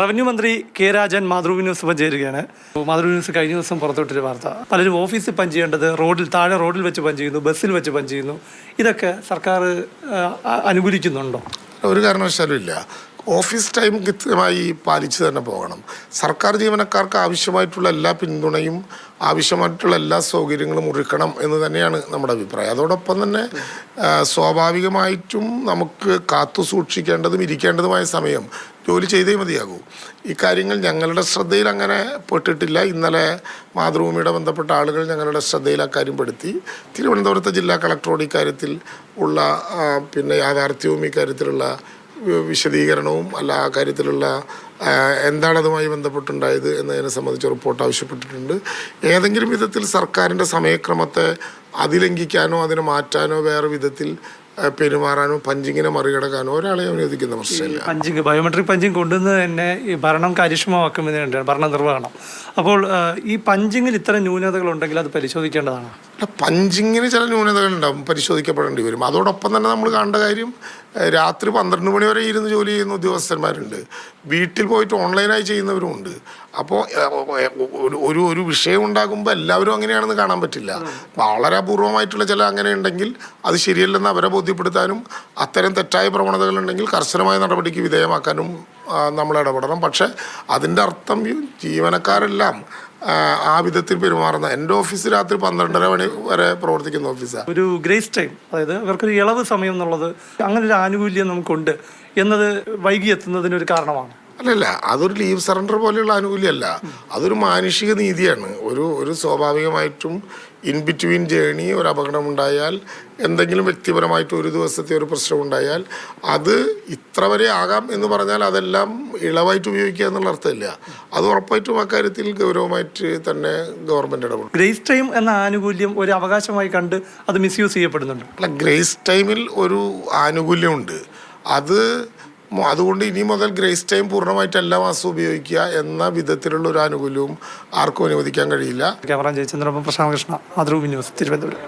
Revenue മന്ത്രി K Rajan Mathrubhumi news ചേരുകയാണ്. Mathrubhumi news കഴിഞ്ഞ ദിവസം പുറത്തുവിട്ടൊരു വാർത്ത, പലരും ഓഫീസിൽ പഞ്ച് ചെയ്യേണ്ടത് താഴെ റോഡിൽ വെച്ച് പഞ്ച് ചെയ്യുന്നു, ബസ്സിൽ വെച്ച് പഞ്ച് ചെയ്യുന്നു. ഇതൊക്കെ സർക്കാർ അനുകൂലിക്കുന്നുണ്ടോ? ഒരു കാരണവശാലും ഇല്ല. ഓഫീസ് ടൈം കൃത്യമായി പാലിച്ച് തന്നെ പോകണം. സർക്കാർ ജീവനക്കാർക്ക് ആവശ്യമായിട്ടുള്ള എല്ലാ പിന്തുണയും ആവശ്യമായിട്ടുള്ള എല്ലാ സൗകര്യങ്ങളും ഒരുക്കണം എന്ന് തന്നെയാണ് നമ്മുടെ അഭിപ്രായം. അതോടൊപ്പം തന്നെ സ്വാഭാവികമായിട്ടും നമുക്ക് കാത്തു സൂക്ഷിക്കേണ്ടതും ഇരിക്കേണ്ടതുമായ സമയം ജോലി ചെയ്തേ മതിയാകൂ. ഈ കാര്യങ്ങൾ ഞങ്ങളുടെ ശ്രദ്ധയിൽ അങ്ങനെ പെട്ടിട്ടില്ല. ഇന്നലെ മാതൃഭൂമിയുടെ ബന്ധപ്പെട്ട ആളുകൾ ഞങ്ങളുടെ ശ്രദ്ധയിൽ അക്കാര്യം പെടുത്തി. തിരുവനന്തപുരത്തെ ജില്ലാ കളക്ടറോട് ഇക്കാര്യത്തിൽ ഉള്ള യാഥാർത്ഥ്യവും ഇക്കാര്യത്തിലുള്ള വിശദീകരണവും ആ കാര്യത്തിലുള്ള എന്താണതുമായി ബന്ധപ്പെട്ടുണ്ടായത് എന്നതിനെ സംബന്ധിച്ച് റിപ്പോർട്ട് ആവശ്യപ്പെട്ടിട്ടുണ്ട്. ഏതെങ്കിലും വിധത്തിൽ സർക്കാരിൻ്റെ സമയക്രമത്തെ അതിലംഘിക്കാനോ അതിനെ മാറ്റാനോ വേറെ വിധത്തിൽ പെരുമാറാനോ പഞ്ചിങ്ങിനെ മറികടക്കാനോ ഒരാളെ അനുവദിക്കുന്ന പ്രശ്നമില്ല. ബയോമെട്രിക് പഞ്ചിങ് കൊണ്ടുവന്ന് തന്നെ ഈ ഭരണം കാര്യക്ഷമമാക്കുന്നതിന് വേണ്ടിയാണ് ഭരണ നിർവഹണം. അപ്പോൾ ഈ പഞ്ചിങ്ങിൽ ഇത്തരം ന്യൂനതകൾ ഉണ്ടെങ്കിൽ അത് പരിശോധിക്കേണ്ടതാണ്. പഞ്ചിങ്ങിന് ചില ന്യൂനതകൾ ഉണ്ടാവും, പരിശോധിക്കപ്പെടേണ്ടി വരും. അതോടൊപ്പം തന്നെ നമ്മൾ കാണേണ്ട കാര്യം, രാത്രി 12 മണി വരെ ഇരുന്ന് ജോലി ചെയ്യുന്ന ഉദ്യോഗസ്ഥന്മാരുണ്ട്, വീട്ടിൽ പോയിട്ട് ഓൺലൈനായി ചെയ്യുന്നവരുമുണ്ട്. അപ്പോൾ ഒരു വിഷയം ഉണ്ടാകുമ്പോൾ എല്ലാവരും അങ്ങനെയാണെന്ന് കാണാൻ പറ്റില്ല. വളരെ അപൂർവമായിട്ടുള്ള ചില അങ്ങനെ ഉണ്ടെങ്കിൽ അത് ശരിയല്ലെന്ന് അവരെ ബോധ്യപ്പെടുത്താനും അത്തരം തെറ്റായ പ്രവണതകളുണ്ടെങ്കിൽ കർശനമായ നടപടിക്ക് വിധേയമാക്കാനും നമ്മൾ ഇടപെടണം. പക്ഷേ അതിൻ്റെ അർത്ഥം ജീവനക്കാരെല്ലാം ആ വിധത്തിൽ പെരുമാറുന്ന, എൻ്റെ ഓഫീസ് രാത്രി 12:30 മണി വരെ പ്രവർത്തിക്കുന്ന ഓഫീസാണ്. ഒരു ഗ്രേസ് ടൈം, അതായത് അവർക്കൊരു ഇളവ് സമയം എന്നുള്ളത്, അങ്ങനെ ഒരു ആനുകൂല്യം നമുക്കുണ്ട് എന്നത് വൈകി എത്തുന്നതിനൊരു കാരണമാണ്. അല്ലല്ല, അതൊരു ലീവ് സറണ്ടർ പോലെയുള്ള ആനുകൂല്യമല്ല, അതൊരു മാനുഷിക നീതിയാണ്. ഒരു സ്വാഭാവികമായിട്ടും ഇൻ ബിറ്റ്വീൻ ജേണി ഒരു അപകടമുണ്ടായാൽ, എന്തെങ്കിലും വ്യക്തിപരമായിട്ട് ഒരു ദിവസത്തെ ഒരു പ്രശ്നമുണ്ടായാൽ അത് ഇത്ര വരെ ആകാം എന്ന് പറഞ്ഞാൽ അതെല്ലാം ഇളവായിട്ട് ഉപയോഗിക്കുക എന്നുള്ള അർത്ഥമില്ല. അത് ഉറപ്പായിട്ടും അക്കാര്യത്തിൽ ഗൗരവമായിട്ട് തന്നെ ഗവൺമെൻറ് ഇടപെടും. ഗ്രേസ് ടൈം എന്ന ആനുകൂല്യം ഒരു അവകാശമായി കണ്ട് അത് മിസ്യൂസ് ചെയ്യപ്പെടുന്നുണ്ട്. അല്ല, ഗ്രേസ് ടൈമിൽ ഒരു ആനുകൂല്യമുണ്ട്. അതുകൊണ്ട് ഇനി മുതൽ ഗ്രേസ് ടൈം പൂർണ്ണമായിട്ട് എല്ലാ മാസവും ഉപയോഗിക്കുക എന്ന വിധത്തിലുള്ള ഒരു ആനുകൂല്യവും ആർക്കും അനുവദിക്കാൻ കഴിയില്ല. Camera Jayachandran, Prashanth Krishna, Mathrubhumi news, Thiruvananthapuram.